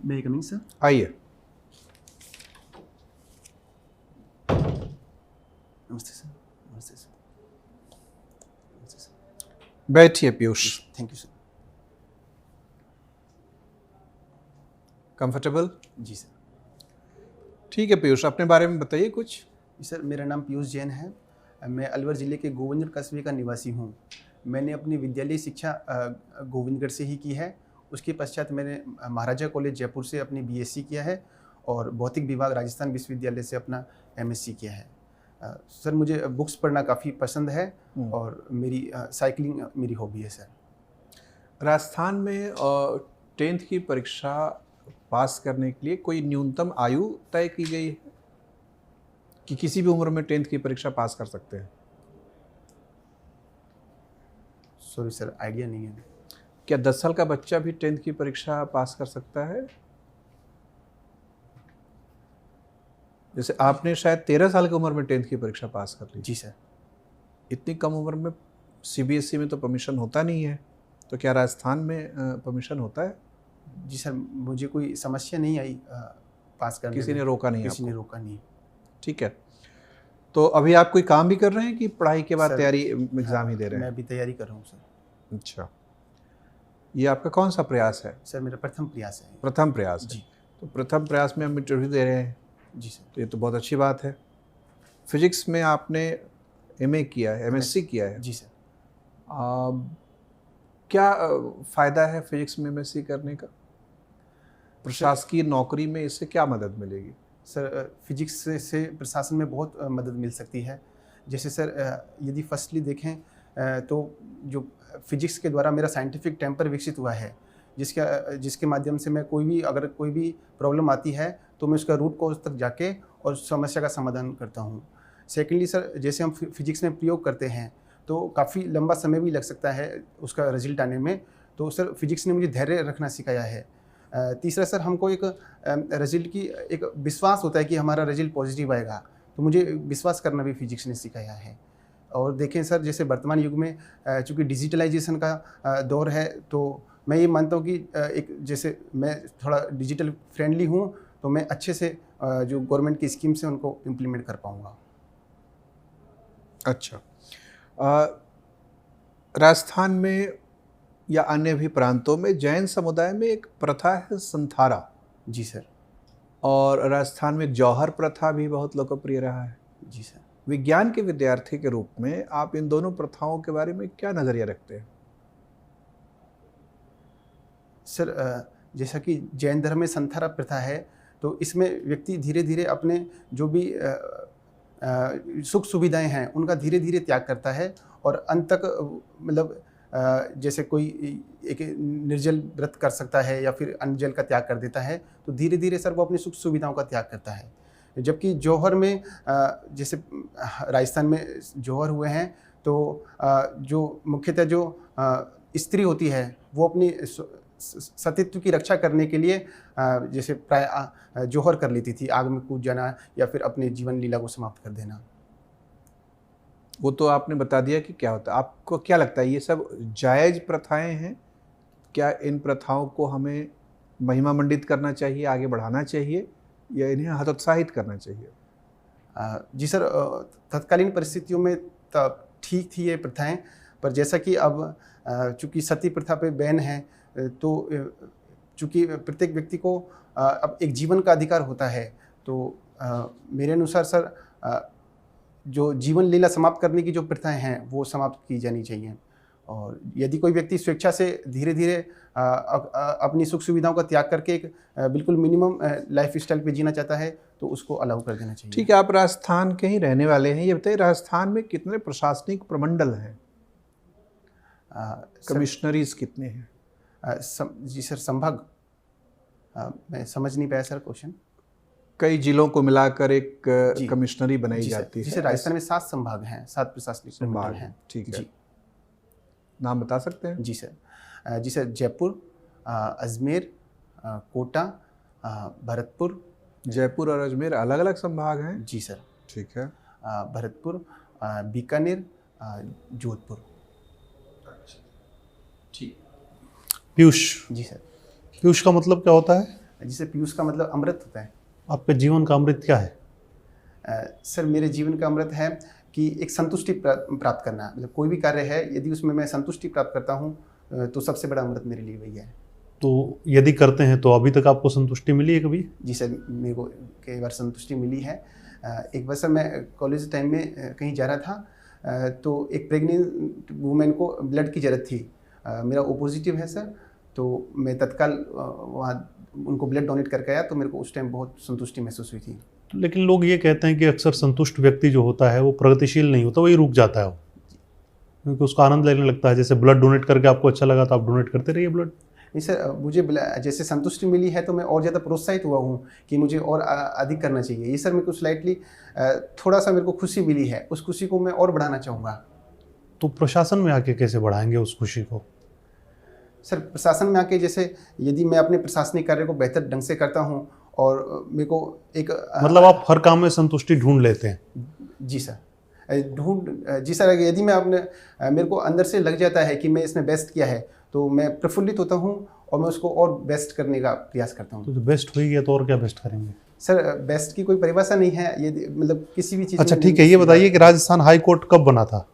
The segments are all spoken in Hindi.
May I coming sir? आइए। नमस्ते सर। नमस्ते सर। नमस्ते सर। बैठिए Piyush. Thank you sir. Comfortable? जी सर। ठीक है पीयूष, अपने बारे में बताइए कुछ। जी सर, मेरा नाम पीयूष जैन है। मैं अलवर ज़िले के गोविंदगढ़ कस्बे का निवासी हूँ। मैंने अपनी विद्यालय शिक्षा गोविंदगढ़ से ही की है। उसके पश्चात मैंने महाराजा कॉलेज जयपुर से अपनी बीएससी किया है और भौतिक विभाग राजस्थान विश्वविद्यालय से अपना एमएससी किया है। सर, मुझे बुक्स पढ़ना काफ़ी पसंद है और मेरी साइकिलिंग मेरी हॉबी है सर। राजस्थान में 10th की परीक्षा पास करने के लिए कोई न्यूनतम आयु तय की गई है कि किसी भी उम्र में 10th की परीक्षा पास कर सकते हैं? सॉरी सर, आइडिया नहीं है। क्या 10 साल का बच्चा भी 10th की परीक्षा पास कर सकता है? जैसे आपने शायद 13 साल की उम्र में 10th की परीक्षा पास कर ली। जी सर। इतनी कम उम्र में सीबीएसई में तो परमिशन होता नहीं है, तो क्या राजस्थान में परमिशन होता है? जी सर, मुझे कोई समस्या नहीं आई पास करने में। किसी ने रोका नहीं? किसी ने आपको रोका नहीं। ठीक है। तो अभी आप कोई काम भी कर रहे हैं कि पढ़ाई के बाद सर, तैयारी एग्ज़ाम ही दे रहे मैं हैं? अभी तैयारी कर रहा हूँ सर। अच्छा, ये आपका कौन सा प्रयास है? सर, मेरा प्रथम प्रयास है। प्रथम प्रयास है। जी। तो प्रथम प्रयास में हम इंटरव्यू दे रहे हैं, जी सर। तो ये तो बहुत अच्छी बात है। फिजिक्स में आपने एमए किया है, एमएससी किया है। जी सर। क्या फ़ायदा है फिजिक्स में एमएससी करने का? प्रशासकीय नौकरी में इससे क्या मदद मिलेगी? सर, फिजिक्स से प्रशासन में बहुत मदद मिल सकती है। जैसे सर, यदि फर्स्टली देखें तो जो फिजिक्स के द्वारा मेरा साइंटिफिक टेम्पर विकसित हुआ है, जिसके माध्यम से मैं अगर कोई भी प्रॉब्लम आती है तो मैं उसका रूट कॉज तक जाके और समस्या का समाधान करता हूँ। सेकेंडली सर, जैसे हम फिजिक्स में प्रयोग करते हैं तो काफ़ी लंबा समय भी लग सकता है उसका रिजल्ट आने में। तो सर, फिजिक्स ने मुझे धैर्य रखना सिखाया है। तीसरा सर, हमको एक रिजल्ट की एक विश्वास होता है कि हमारा रिजल्ट पॉजिटिव आएगा, तो मुझे विश्वास करना भी फिजिक्स ने सिखाया है। और देखें सर, जैसे वर्तमान युग में चूँकि डिजिटलाइजेशन का दौर है, तो मैं ये मानता हूँ कि एक जैसे मैं थोड़ा डिजिटल फ्रेंडली हूँ, तो मैं अच्छे से जो गवर्नमेंट की स्कीम्स हैं उनको इम्प्लीमेंट कर पाऊँगा। अच्छा। राजस्थान में या अन्य भी प्रांतों में जैन समुदाय में एक प्रथा है संथारा, जी सर। और राजस्थान में जौहर प्रथा भी बहुत लोकप्रिय रहा है। जी सर। विज्ञान के विद्यार्थी के रूप में आप इन दोनों प्रथाओं के बारे में क्या नज़रिया रखते हैं? सर, जैसा कि जैन धर्म में संथारा प्रथा है, तो इसमें व्यक्ति धीरे-धीरे अपने जो भी सुख सुविधाएँ हैं, उनका धीरे-धीरे त्याग करता है और अंत तक मतलब जैसे कोई एक निर्जल व्रत कर सकता है या फिर अन्न जल का त्याग कर देता है, तो धीरे-धीरे सर वो अपनी सुख सुविधाओं का त्याग करता है। जबकि जौहर में जैसे राजस्थान में जौहर हुए हैं, तो जो मुख्यतः जो स्त्री होती है, वो अपनी सतीत्व की रक्षा करने के लिए जैसे प्राय जौहर कर लेती थी, आग में कूद जाना या फिर अपने जीवन लीला को समाप्त कर देना। वो तो आपने बता दिया कि क्या होता है। आपको क्या लगता है ये सब जायज़ प्रथाएं हैं? क्या इन प्रथाओं को हमें महिमा मंडित करना चाहिए, आगे बढ़ाना चाहिए, या इन्हें हतोत्साहित करना चाहिए? जी सर, तत्कालीन परिस्थितियों में ठीक थी ये प्रथाएँ, पर जैसा कि अब चूँकि सती प्रथा पे बैन है, तो चूँकि प्रत्येक व्यक्ति को अब एक जीवन का अधिकार होता है, तो मेरे अनुसार सर जो जीवन लीला समाप्त करने की जो प्रथाएँ हैं, वो समाप्त की जानी चाहिए। और यदि कोई व्यक्ति स्वेच्छा से धीरे-धीरे अपनी सुख सुविधाओं का त्याग करके एक बिल्कुल मिनिमम लाइफ़स्टाइल पे जीना चाहता है, तो उसको अलाउ कर देना चाहिए। ठीक है, आप राजस्थान के ही रहने वाले हैं। ये बताइए, राजस्थान में कितने प्रशासनिक प्रमंडल हैं? कमिश्नरीज कितने हैं? जी सर, संभाग मैं समझ नहीं पाया सर क्वेश्चन। कई जिलों को मिलाकर एक जी। कमिश्नरी बनाई जी सर। जाती है। जी सर, राजस्थान में 7 संभाग हैं, 7 प्रशासनिक संभाग प्रमंडल हैं। ठीक है। जी। नाम बता सकते हैं? जी सर। जी सर, जयपुर, अजमेर, कोटा, भरतपुर। जयपुर और अजमेर अलग अलग संभाग हैं? जी सर। ठीक है। भरतपुर, बीकानेर, जोधपुर। ठीक। पीयूष, जी सर। पीयूष का मतलब क्या होता है? जिसे पीयूष का मतलब अमृत होता है। आपके जीवन का अमृत क्या है? सर मेरे जीवन का अमृत है कि एक संतुष्टि प्राप्त करना, मतलब कोई भी कार्य है यदि उसमें मैं संतुष्टि प्राप्त करता हूँ तो सबसे बड़ा अमृत मेरे लिए वही है। तो यदि करते हैं तो अभी तक आपको संतुष्टि मिली है कभी? जी सर, मेरे को कई बार संतुष्टि मिली है। एक बार सर मैं कॉलेज टाइम में कहीं जा रहा था तो एक प्रेग्नेंट वूमेन को ब्लड की ज़रूरत थी। मेरा ओ पॉजिटिव है सर, तो मैं तत्काल वहाँ उनको ब्लड डोनेट करके आया, तो मेरे को उस टाइम बहुत संतुष्टि महसूस हुई थी। लेकिन लोग ये कहते हैं कि अक्सर संतुष्ट व्यक्ति जो होता है वो प्रगतिशील नहीं होता, वही रुक जाता है वो, क्योंकि उसका आनंद लेने लगता है। जैसे ब्लड डोनेट करके आपको अच्छा लगा तो आप डोनेट करते रहिए ब्लड। नहीं सर, मुझे जैसे संतुष्टि मिली है तो मैं और ज़्यादा प्रोत्साहित हुआ हूँ कि मुझे और अधिक करना चाहिए। ये सर मेरे को स्लाइटली थोड़ा सा मेरे को खुशी मिली है, उस खुशी को मैं और बढ़ाना चाहूँगा। तो प्रशासन में आके कैसे बढ़ाएंगे उस खुशी को? सर प्रशासन में आके जैसे यदि मैं अपने प्रशासनिक कार्य को बेहतर ढंग से करता हूँ और मेरे को एक मतलब आप हर काम में संतुष्टि ढूंढ लेते हैं? जी सर, जी सर, यदि मैं अपने मेरे को अंदर से लग जाता है कि मैं इसमें बेस्ट किया है तो मैं प्रफुल्लित होता हूँ और मैं उसको और बेस्ट करने का प्रयास करता हूँ। तो जो बेस्ट हो ही गया तो और क्या बेस्ट करेंगे? सर बेस्ट की कोई परिभाषा नहीं है, ये मतलब किसी भी चीज़। अच्छा ठीक है, ये बताइए कि राजस्थान हाई कोर्ट कब बना था?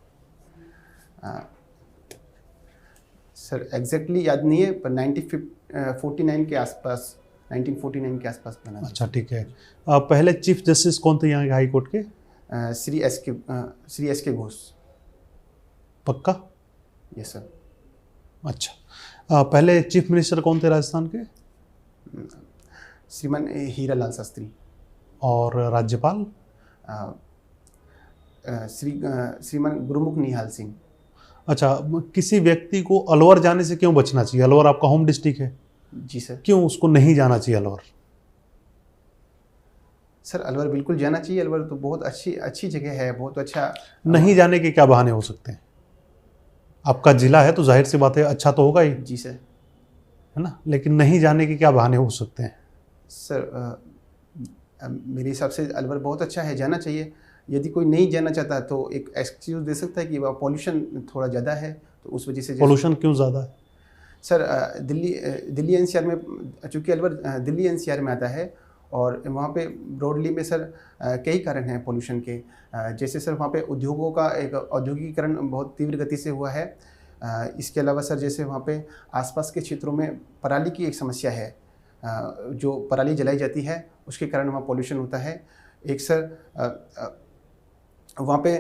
सर एग्जैक्टली याद नहीं है, पर 1949 के आसपास, 1949 के आसपास बना था। अच्छा ठीक है। पहले चीफ जस्टिस कौन थे यहाँ के हाई कोर्ट के? श्री एस के घोष। पक्का? Yes sir. अच्छा, पहले चीफ मिनिस्टर कौन थे राजस्थान के? श्रीमान हीरालाल शास्त्री। और राज्यपाल? श्रीमान गुरुमुख निहाल सिंह। अच्छा, किसी व्यक्ति को अलवर जाने से क्यों बचना चाहिए? अलवर आपका होम डिस्ट्रिक्ट है। जी सर। क्यों उसको नहीं जाना चाहिए अलवर? सर अलवर बिल्कुल जाना चाहिए। अलवर तो बहुत अच्छी जगह है, बहुत अच्छा। नहीं जाने के क्या बहाने हो सकते हैं? आपका जिला है तो जाहिर सी बात है अच्छा तो होगा ही। जी सर। है ना, लेकिन नहीं जाने के क्या बहाने हो सकते हैं? सर मेरे हिसाब से अलवर बहुत अच्छा है, जाना चाहिए। यदि कोई नहीं जाना चाहता तो एक एक्सक्यूज दे सकता है कि वह पॉल्यूशन थोड़ा ज़्यादा है, तो उस वजह से। पॉल्यूशन क्यों ज़्यादा है? सर दिल्ली एनसीआर में, चूँकि अलवर दिल्ली एनसीआर में आता है और वहाँ पे ब्रॉडली में सर कई कारण हैं पॉल्यूशन के। जैसे सर वहाँ पे उद्योगों का एक औद्योगिकरण बहुत तीव्र गति से हुआ है। इसके अलावा सर जैसे वहाँ पे आसपास के क्षेत्रों में पराली की एक समस्या है, जो पराली जलाई जाती है उसके कारण वहाँ पॉल्यूशन होता है। एक सर वहाँ पे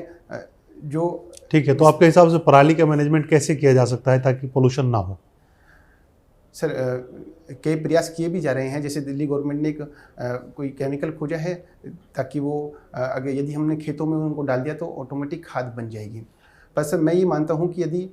जो। ठीक है, तो आपके हिसाब से पराली का मैनेजमेंट कैसे किया जा सकता है ताकि पोल्यूशन ना हो? सर कई प्रयास किए भी जा रहे हैं। जैसे दिल्ली गवर्नमेंट ने एक कोई केमिकल खोजा है ताकि वो अगर यदि हमने खेतों में उनको डाल दिया तो ऑटोमेटिक खाद बन जाएगी। पर सर मैं ये मानता हूँ कि यदि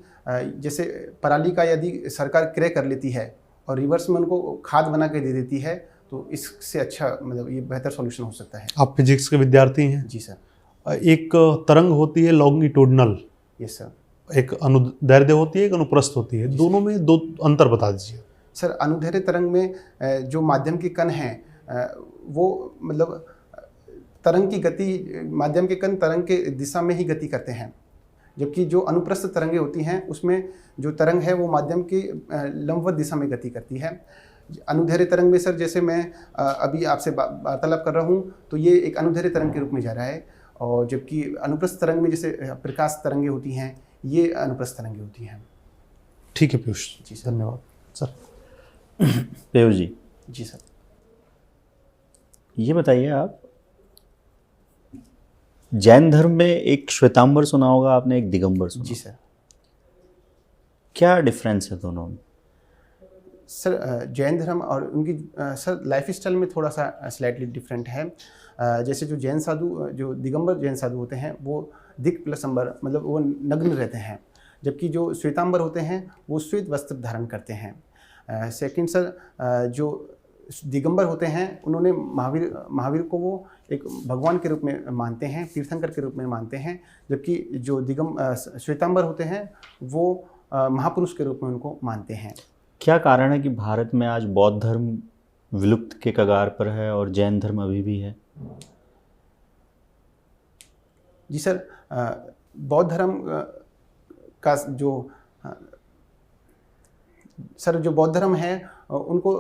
जैसे पराली का यदि सरकार क्रय कर लेती है और रिवर्स में उनको खाद बना के दे देती है तो इससे अच्छा मतलब ये बेहतर सॉल्यूशन हो सकता है। आप फिजिक्स के विद्यार्थी हैं? जी सर। एक तरंग होती है लॉन्गिट्यूडनल, यस सर। एक अनुदैर्ध्य होती है, एक अनुप्रस्थ होती है, दोनों में दो अंतर बता दीजिए। सर अनुदैर्ध्य तरंग में जो माध्यम के कण हैं वो मतलब तरंग की गति, माध्यम के कण तरंग के दिशा में ही गति करते हैं, जबकि जो अनुप्रस्थ तरंगें होती हैं उसमें जो तरंग है वो माध्यम की लंबवत दिशा में गति करती है। अनुदैर्ध्य तरंग में सर जैसे मैं अभी आपसे वार्तालाप कर रहा हूँ तो ये एक अनुदैर्ध्य तरंग के रूप में जा रहा है, और जबकि अनुप्रस्थ तरंग में जैसे प्रकाश तरंगें होती हैं ये अनुप्रस्थ तरंगें होती हैं। ठीक है पीयूष जी सर। धन्यवाद सर। पीयूष जी। जी सर। ये बताइए, आप जैन धर्म में एक श्वेतांबर सुना होगा आपने, एक दिगंबर सुना? जी सर। क्या डिफरेंस है दोनों में? सर जैन धर्म और उनकी सर लाइफ स्टाइल में थोड़ा सा स्लाइटली डिफरेंट है। जैसे जो जैन साधु, जो दिगंबर जैन साधु होते हैं वो दिक प्लस अंबर मतलब वो नग्न रहते हैं, जबकि जो श्वेतांबर होते हैं वो श्वेत वस्त्र धारण करते हैं। सेकंड सर जो दिगंबर होते हैं उन्होंने महावीर को वो एक भगवान के रूप में मानते हैं, तीर्थंकर के रूप में मानते हैं, जबकि जो श्वेतांबर होते हैं वो महापुरुष के रूप में उनको मानते हैं। क्या कारण है कि भारत में आज बौद्ध धर्म विलुप्त के कगार पर है और जैन धर्म अभी भी है? जी सर, बौद्ध धर्म का जो सर जो बौद्ध धर्म है उनको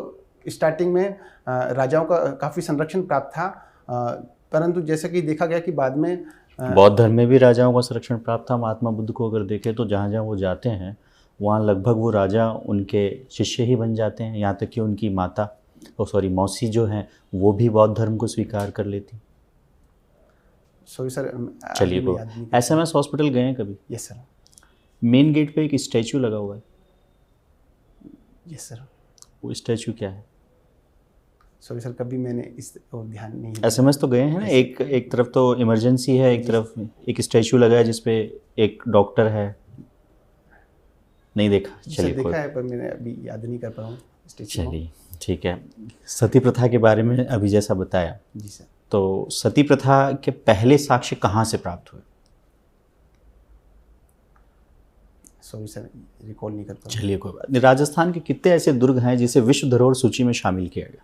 स्टार्टिंग में राजाओं का काफ़ी संरक्षण प्राप्त था, परंतु जैसा कि देखा गया कि बाद में बौद्ध धर्म में भी राजाओं का संरक्षण प्राप्त था। महात्मा बुद्ध को अगर देखें तो जहाँ जहाँ वो जाते हैं वहाँ लगभग वो राजा उनके शिष्य ही बन जाते हैं, यहाँ तक कि उनकी मौसी जो हैं वो भी बौद्ध धर्म को स्वीकार कर लेती। सॉरी सर, चलिए को SMS हॉस्पिटल गए हैं कभी? Yes sir. मेन गेट पे एक स्टैचू लगा हुआ है। Yes sir. वो स्टैचू क्या है? सॉरी सर, कभी मैंने इस और ध्यान नहीं दिया। SMS तो गए हैं ना, एक तरफ तो इमरजेंसी है, एक तरफ एक स्टैचू लगा है जिसपे एक डॉक्टर है। नहीं देखा? चलिए देखा है पर मैंने अभी याद नहीं कर पा रहा हूँ स्टैचू। चलिए ठीक है। सती प्रथा के बारे में अभी जैसा बताया, जी सर, तो सती प्रथा के पहले साक्ष्य कहाँ से प्राप्त हुए? सॉरी सर, रिकॉल नहीं कर पा रहा। चलिए कोई बात नहीं। राजस्थान के कितने ऐसे दुर्ग हैं जिसे विश्व धरोहर सूची में शामिल किया गया?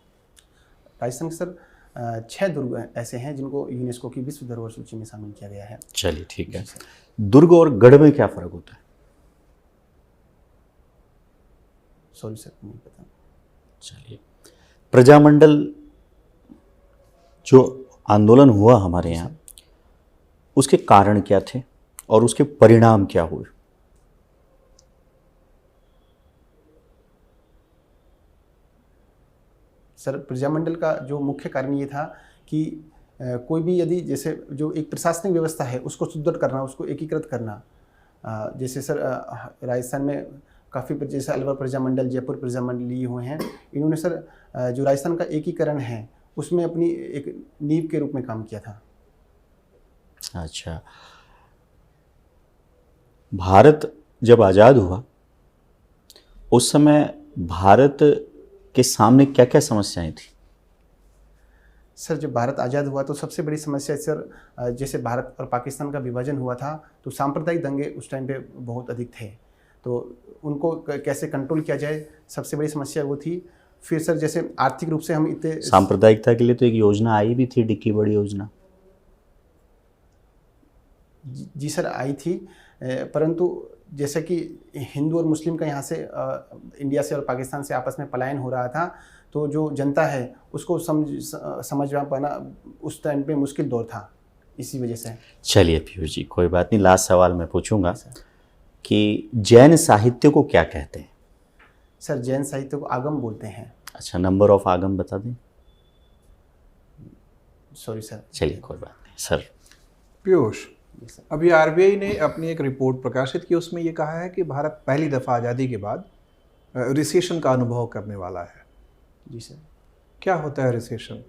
राजस्थान के सर 6 दुर्ग ऐसे हैं जिनको यूनेस्को की विश्व धरोहर सूची में शामिल किया गया है। चलिए ठीक है। दुर्ग और गढ़ में क्या फ़र्क होता है? सॉरी सर, नहीं पता। चलिए, प्रजामंडल जो आंदोलन हुआ हमारे यहाँ, उसके कारण क्या थे और उसके परिणाम क्या हुए? सर, प्रजामंडल का जो मुख्य कारण ये था कि कोई भी यदि जैसे जो एक प्रशासनिक व्यवस्था है उसको सुदृढ़ करना, उसको एकीकृत करना। जैसे सर राजस्थान में काफ़ी जैसे अलवर प्रजामंडल, जयपुर प्रजामंडल ये हुए हैं, इन्होंने सर जो राजस्थान का एकीकरण है उसमें अपनी एक नींव के रूप में काम किया था। अच्छा, भारत जब आज़ाद हुआ उस समय भारत के सामने क्या क्या समस्याएं थी? सर, जब भारत आज़ाद हुआ तो सबसे बड़ी समस्या सर जैसे भारत और पाकिस्तान का विभाजन हुआ था तो सांप्रदायिक दंगे उस टाइम पे बहुत अधिक थे, तो उनको कैसे कंट्रोल किया जाए, सबसे बड़ी समस्या वो थी। फिर सर जैसे आर्थिक रूप से हम इतने सांप्रदायिकता के लिए तो एक योजना आई भी थी, डिक्की बड़ी योजना। जी सर, आई थी, परंतु जैसे कि हिंदू और मुस्लिम का यहाँ से इंडिया से और पाकिस्तान से आपस में पलायन हो रहा था, तो जो जनता है उसको समझ पाना उस टाइम पे मुश्किल दौर था, इसी वजह से। चलिए पीयूष जी, कोई बात नहीं। लास्ट सवाल मैं पूछूंगा कि जैन साहित्य को क्या कहते हैं? सर, जैन साहित्य को आगम बोलते हैं। अच्छा, नंबर ऑफ आगम बता दें। Sorry sir. चलिए कोई बात नहीं सर। पीयूष, अभी RBI ने अपनी एक रिपोर्ट प्रकाशित की, उसमें ये कहा है कि भारत पहली दफ़ा आज़ादी के बाद रिसेशन का अनुभव करने वाला है। जी सर। क्या होता है रिसेशन?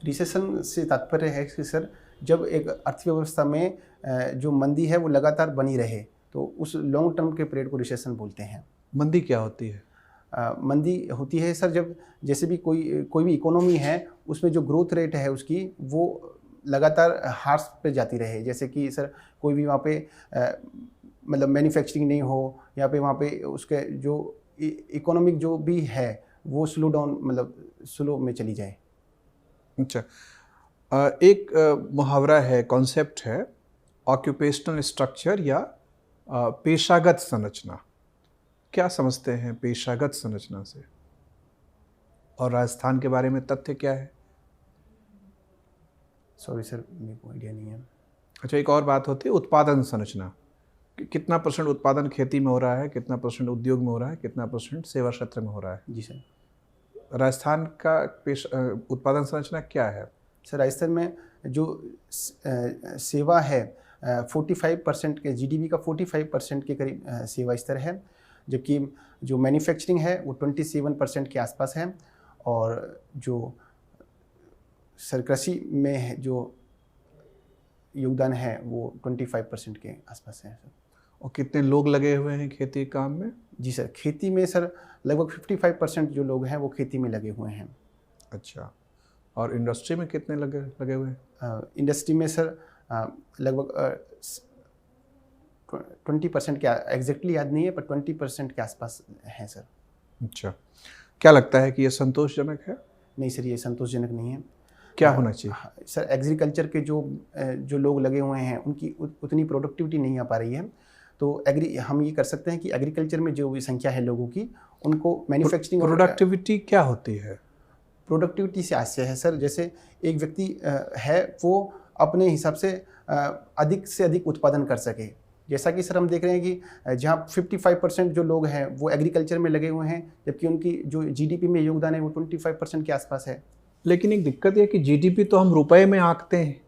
रिसेशन से तात्पर्य है कि सर जब एक अर्थव्यवस्था में जो मंदी है वो लगातार बनी रहे तो उस लॉन्ग टर्म के पीरियड को रिसेशन बोलते हैं। मंदी क्या होती है? मंदी होती है सर जब जैसे भी कोई भी इकोनॉमी है उसमें जो ग्रोथ रेट है उसकी वो लगातार हार्स पे जाती रहे, जैसे कि सर कोई भी वहाँ पे मतलब मैन्युफैक्चरिंग नहीं हो, या पे वहाँ पे उसके जो इकोनॉमिक जो भी है वो स्लो डाउन मतलब स्लो में चली जाए। अच्छा, एक मुहावरा है, कॉन्सेप्ट है, ऑक्यूपेशनल स्ट्रक्चर या पेशागत संरचना। क्या समझते हैं पेशागत संरचना से, और राजस्थान के बारे में तथ्य क्या है? सॉरी सर, मेरे को आइडिया नहीं है। अच्छा, एक और बात होती है उत्पादन संरचना, कितना % उत्पादन खेती में हो रहा है, कितना % उद्योग में हो रहा है, कितना % सेवा क्षेत्र में हो रहा है। जी सर। राजस्थान का उत्पादन संरचना क्या है? सर, राजस्थान में जो सेवा है 45% के GDP का 45% के करीब सेवा स्तर है, जबकि जो मैन्युफैक्चरिंग है वो 27% के आसपास है, और जो सर कृषि में जो योगदान है वो 25% के आसपास है। और कितने लोग लगे हुए हैं खेती काम में? जी सर, खेती में सर लगभग 55% जो लोग हैं वो खेती में लगे हुए हैं। अच्छा, और इंडस्ट्री में कितने लगे हुए हैं? इंडस्ट्री में सर लगभग 20% के एग्जैक्टली याद नहीं है, पर 20% के आसपास है सर। अच्छा, क्या लगता है कि ये संतोषजनक है? नहीं सर, ये संतोषजनक नहीं है। क्या होना चाहिए? सर, एग्रीकल्चर के जो लोग लगे हुए हैं उनकी उतनी प्रोडक्टिविटी नहीं आ पा रही है, तो हम ये कर सकते हैं कि एग्रीकल्चर में जो भी संख्या है लोगों की, उनको मैन्युफैक्चरिंग प्रोडक्टिविटी क्या होती है? प्रोडक्टिविटी से आशय है सर, जैसे एक व्यक्ति है वो अपने हिसाब से अधिक उत्पादन कर सके। जैसा कि सर हम देख रहे हैं कि जहाँ 55% जो लोग हैं वो एग्रीकल्चर में लगे हुए हैं, जबकि उनकी जो जीडीपी में योगदान है वो 25% के आसपास है। लेकिन एक दिक्कत है कि जीडीपी तो हम रुपए में आंकते हैं,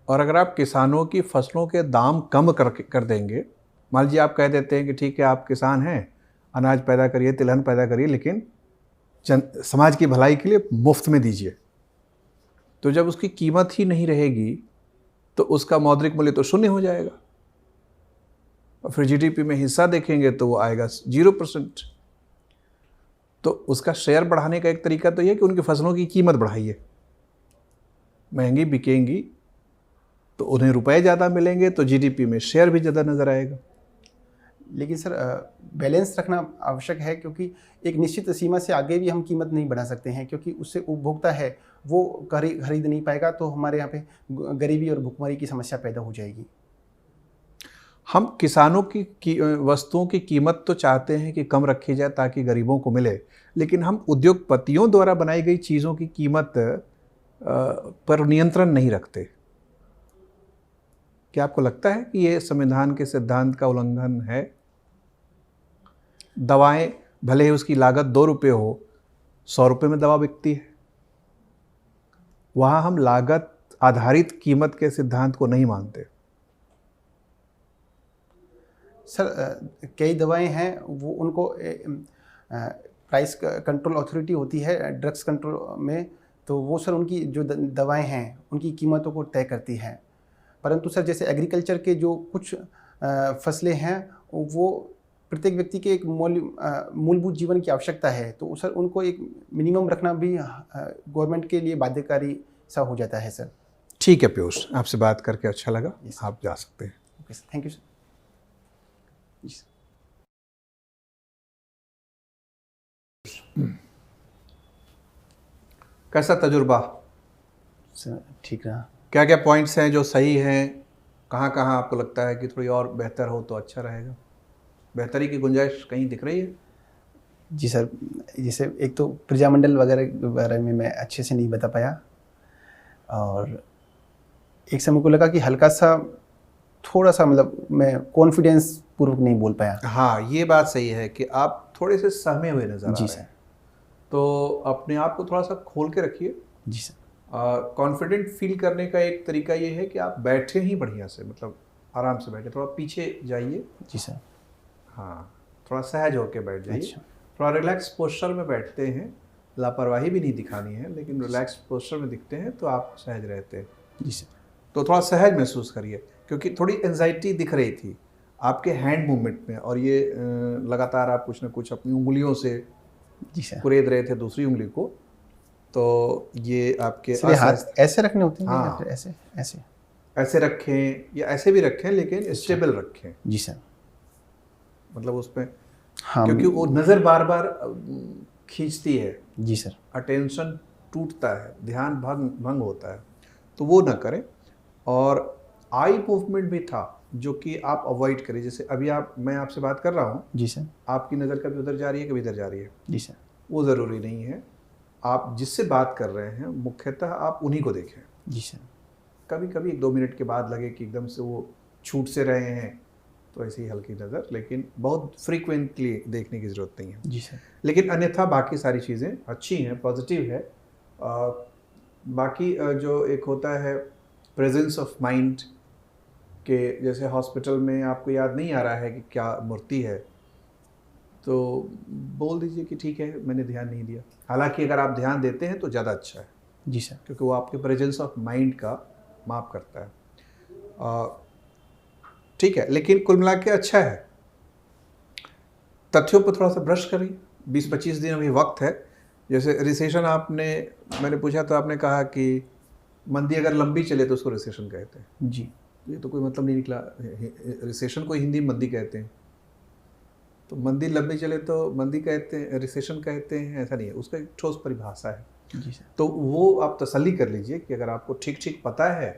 और अगर आप किसानों की फसलों के दाम कम कर देंगे, मान लीजिए आप कह देते हैं कि ठीक है आप किसान हैं, अनाज पैदा करिए, तिलहन पैदा करिए, लेकिन समाज की भलाई के लिए मुफ्त में दीजिए, तो जब उसकी कीमत ही नहीं रहेगी तो उसका मौद्रिक मूल्य तो शून्य हो जाएगा, और फिर जीडीपी में हिस्सा देखेंगे तो वो आएगा 0%। तो उसका शेयर बढ़ाने का एक तरीका तो यह है कि उनकी फसलों की कीमत बढ़ाइए, महंगी बिकेंगी तो उन्हें रुपए ज़्यादा मिलेंगे, तो जीडीपी में शेयर भी ज़्यादा नज़र आएगा। लेकिन सर बैलेंस रखना आवश्यक है, क्योंकि एक निश्चित सीमा से आगे भी हम कीमत नहीं बढ़ा सकते हैं, क्योंकि उससे उपभोक्ता है वो खरीद नहीं पाएगा, तो हमारे यहाँ पे गरीबी और भुखमरी की समस्या पैदा हो जाएगी। हम किसानों की वस्तुओं की कीमत तो चाहते हैं कि कम रखी जाए ताकि गरीबों को मिले, लेकिन हम उद्योगपतियों द्वारा बनाई गई चीज़ों की कीमत पर नियंत्रण नहीं रखते। क्या आपको लगता है कि ये संविधान के सिद्धांत का उल्लंघन है? दवाएं भले ही उसकी लागत 2 रुपये हो, 100 रुपये में दवा बिकती है, वहाँ हम लागत आधारित कीमत के सिद्धांत को नहीं मानते। सर कई दवाएं हैं वो उनको प्राइस कंट्रोल अथॉरिटी होती है ड्रग्स कंट्रोल में, तो वो सर उनकी जो दवाएं हैं उनकी कीमतों को तय करती है। परंतु सर जैसे एग्रीकल्चर के जो कुछ फसलें हैं वो प्रत्येक व्यक्ति के एक मूलभूत जीवन की आवश्यकता है, तो सर उनको एक मिनिमम रखना भी गवर्नमेंट के लिए बाध्यकारी सा हो जाता है सर। ठीक है पीयूष, आपसे बात करके अच्छा लगा। आप जा सकते हैं। Okay sir, thank you sir. कैसा तजुर्बा? सर ठीक रहा। क्या क्या पॉइंट्स हैं जो सही हैं, कहाँ कहाँ आपको लगता है कि थोड़ी और बेहतर हो तो अच्छा रहेगा? बेहतरी की गुंजाइश कहीं दिख रही है? जी सर, जैसे एक तो प्रजामंडल वगैरह के बारे में मैं अच्छे से नहीं बता पाया, और एक समय को लगा कि हल्का सा थोड़ा सा मतलब मैं कॉन्फिडेंस पूर्वक नहीं बोल पाया। हाँ, ये बात सही है कि आप थोड़े से सहमे हुए नजर आ जी रहे सर। हैं, तो अपने आप को थोड़ा सा खोल के रखिए। जी सर। कॉन्फिडेंट फील करने का एक तरीका ये है कि आप बैठे ही बढ़िया से, मतलब आराम से बैठे, थोड़ा पीछे जाइए। जी सर। हाँ, थोड़ा सहज होकर बैठ जाइए। अच्छा। थोड़ा रिलैक्स पोस्चर में बैठते हैं, लापरवाही भी नहीं दिखानी है, लेकिन रिलैक्स पोस्चर में दिखते हैं तो आप सहज रहते हैं। जी सर। तो थोड़ा सहज महसूस करिए, क्योंकि थोड़ी एंजाइटी दिख रही थी आपके हैंड मूवमेंट में, और ये लगातार आप कुछ ना कुछ अपनी उंगलियों से जी सर कुरेद रहे थे दूसरी उंगली को, तो ये आपके हाथ ऐसे रखने होते हैं। हाँ। या फिर ऐसे ऐसे ऐसे रखें या ऐसे भी रखें, लेकिन स्टेबल रखें। जी सर। मतलब उसमें हाँ, क्योंकि वो नज़र बार बार खींचती है, जी सर। अटेंशन टूटता है, ध्यान भंग होता है, तो वो ना करें। और आई मूवमेंट भी था जो कि आप अवॉइड करें। जैसे अभी मैं आपसे बात कर रहा हूँ, जी सर। आपकी नज़र कभी उधर जा रही है, कभी इधर जा रही है, जी सर। वो ज़रूरी नहीं है। आप जिससे बात कर रहे हैं मुख्यतः आप उन्हीं को देखें। जी सर। कभी कभी 1-2 मिनट के बाद लगे कि एकदम से वो छूट से रहे हैं, तो ऐसी ही हल्की नज़र, लेकिन बहुत फ्रीक्वेंटली देखने की ज़रूरत नहीं है। जी सर। लेकिन अन्यथा बाकी सारी चीज़ें अच्छी हैं, पॉजिटिव है। बाकी जो एक होता है प्रेजेंस ऑफ माइंड के, जैसे हॉस्पिटल में आपको याद नहीं आ रहा है कि क्या मूर्ति है, तो बोल दीजिए कि ठीक है मैंने ध्यान नहीं दिया। हालांकि अगर आप ध्यान देते हैं तो ज़्यादा अच्छा है, जी सर। क्योंकि वो आपके प्रेजेंस ऑफ माइंड का माप करता है। ठीक है, लेकिन कुल मिला के अच्छा है। तथ्यों पर थोड़ा सा ब्रश करिए, 20-25 दिन अभी वक्त है। जैसे रिसेशन मैंने पूछा तो आपने कहा कि मंदी अगर लंबी चले तो उसको रिसेशन कहते हैं। जी। ये तो कोई मतलब नहीं निकला, रिसेशन को हिंदी में मंदी कहते हैं, तो मंदी लंबी चले तो मंदी कहते हैं, रिसेशन कहते हैं, ऐसा नहीं है, उसका एक ठोस परिभाषा है। जी सर। तो वो आप तसल्ली कर लीजिए कि अगर आपको ठीक ठीक पता है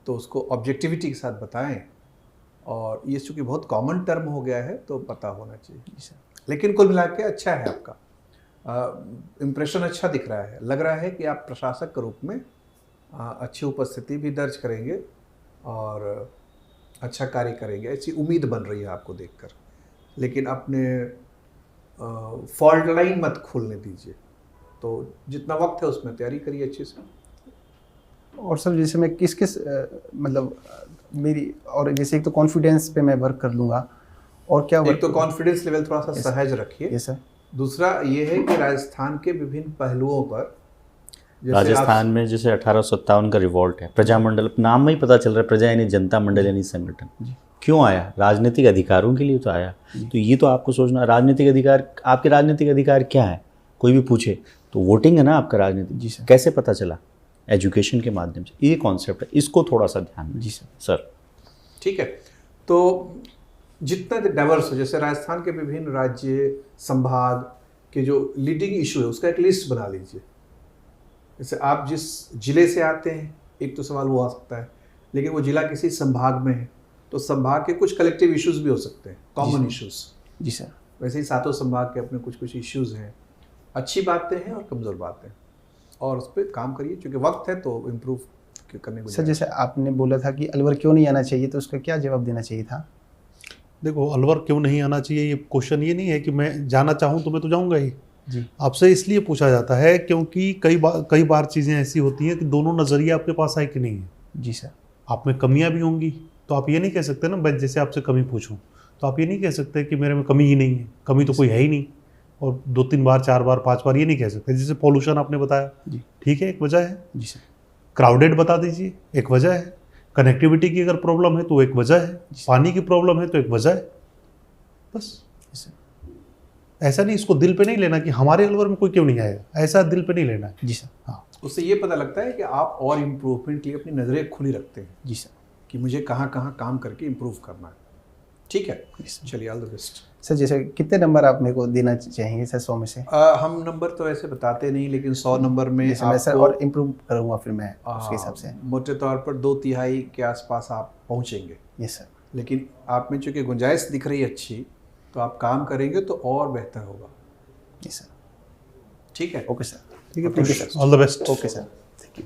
तो उसको ऑब्जेक्टिविटी के साथ बताएं, और ये चूँकि बहुत कॉमन टर्म हो गया है तो पता होना चाहिए। जी सर। लेकिन कुल मिला के अच्छा है आपका, इम्प्रेशन अच्छा दिख रहा है, लग रहा है कि आप प्रशासक के रूप में अच्छी उपस्थिति भी दर्ज करेंगे और अच्छा कार्य करेंगे, ऐसी उम्मीद बन रही है आपको देखकर। लेकिन अपने फॉल्ट लाइन मत खोलने दीजिए, तो जितना वक्त है उसमें तैयारी करिए अच्छे से। और सर जैसे मैं किस किस मतलब मेरी, और जैसे एक तो कॉन्फिडेंस पे मैं वर्क कर लूँगा, और क्या एक तो कॉन्फिडेंस लेवल थोड़ा सा सहज रखिए। Yes sir. दूसरा ये है कि राजस्थान के विभिन्न पहलुओं पर, राजस्थान में जैसे 1857 का रिवॉल्ट है, प्रजामंडल नाम में ही पता चल रहा है, प्रजा यानी जनता, मंडल यानी संगठन। क्यों आया? राजनीतिक अधिकारों के लिए तो आया। तो ये तो आपको सोचना, राजनीतिक अधिकार, आपके राजनीतिक अधिकार क्या है? कोई भी पूछे तो वोटिंग है ना आपका राजनीतिक। जी सर। कैसे पता चला? एजुकेशन के माध्यम से। ये कॉन्सेप्ट है, इसको थोड़ा सा ध्यान में। जी सर। सर ठीक है, तो जितना डाइवर्स हो, जैसे राजस्थान के विभिन्न राज्य संभाग के जो लीडिंग इशू है उसका एक लिस्ट बना लीजिए। जैसे आप जिस जिले से आते हैं, एक तो सवाल वो आ सकता है, लेकिन वो जिला किसी संभाग में है तो संभाग के कुछ कलेक्टिव इश्यूज भी हो सकते हैं, कॉमन इश्यूज। जी सर। वैसे ही सातों संभाग के अपने कुछ कुछ इश्यूज हैं, अच्छी बातें हैं और कमज़ोर बातें, और उस पर काम करिए। क्योंकि वक्त है तो इम्प्रूव करने को। सर जैसे आपने बोला था कि अलवर क्यों नहीं आना चाहिए, तो उसका क्या जवाब देना चाहिए था? देखो, अलवर क्यों नहीं आना चाहिए, ये क्वेश्चन ये नहीं है कि मैं जाना चाहूँ तो मैं तो जाऊँगा ही। जी। आपसे इसलिए पूछा जाता है क्योंकि कई बार चीज़ें ऐसी होती हैं कि दोनों नज़रिए आपके पास है कि नहीं है। जी सर। आप में कमियां भी होंगी, तो आप ये नहीं कह सकते ना, मैं जैसे आपसे कमी पूछूं तो आप ये नहीं कह सकते कि मेरे में कमी ही नहीं है, कमी तो कोई है ही नहीं, और 2-3 बार 4 बार 5 बार ये नहीं कह सकते। जैसे पॉल्यूशन आपने बताया, जी। ठीक है, एक वजह है। जी सर। क्राउडेड बता दीजिए, एक वजह है। कनेक्टिविटी की अगर प्रॉब्लम है तो एक वजह है। पानी की प्रॉब्लम है तो एक वजह है। बस ऐसा नहीं, इसको दिल पे नहीं लेना कि हमारे अलवर में कोई क्यों नहीं आएगा, ऐसा दिल पे नहीं लेना है। जी सर। हाँ, उससे ये पता लगता है कि आप और इम्प्रूवमेंट के लिए अपनी नज़रें खुली रखते हैं। जी सर। कि मुझे कहाँ कहाँ काम करके इम्प्रूव करना है। ठीक है, चलिए, ऑल द बेस्ट। सर जैसे कितने नंबर आप मेरे को देना चाहेंगे सर 100 में से? हम नंबर तो ऐसे बताते नहीं, लेकिन 100 नंबर में जैसे मैं सर आपको और इम्प्रूव करूँगा फिर मैं उसके हिसाब से। मोटे तौर पर 2/3 के आसपास आप पहुँचेंगे। Yes sir. लेकिन आप में चूँकि गुंजाइश दिख रही है अच्छी, तो आप काम करेंगे तो और बेहतर होगा। Yes sir. ठीक है, ओके सर। ठीक है, thank you sir. All the best. Okay sir, thank you.